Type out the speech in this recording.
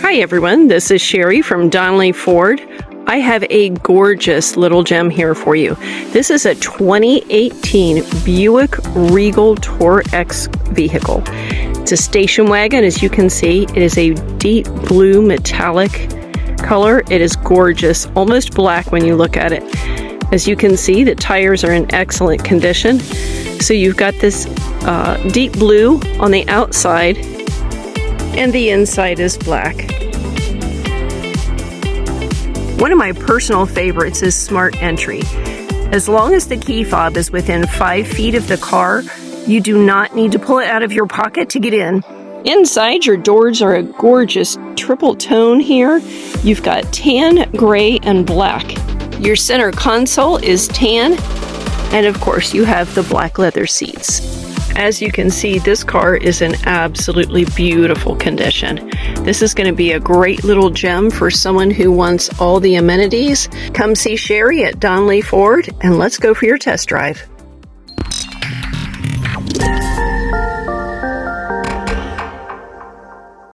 Hi everyone, this is Sherri from Donnelly Ford. I have a gorgeous little gem here for you. This is a 2018 Buick Regal Tour X vehicle. It's a station wagon, as you can see. It is a deep blue metallic color. It is gorgeous, almost black when you look at it. As you can see, the tires are in excellent condition. So you've got this deep blue on the outside, and the inside is black. One of my personal favorites is Smart Entry. As long as the key fob is within 5 feet of the car, you do not need to pull it out of your pocket to get in. Inside, your doors are a gorgeous triple tone here. You've got tan, gray, and black. Your center console is tan, and of course you have the black leather seats. As you can see, this car is in absolutely beautiful condition. This is going to be a great little gem for someone who wants all the amenities. Come see Sherri at Donnelly Ford, and let's go for your test drive.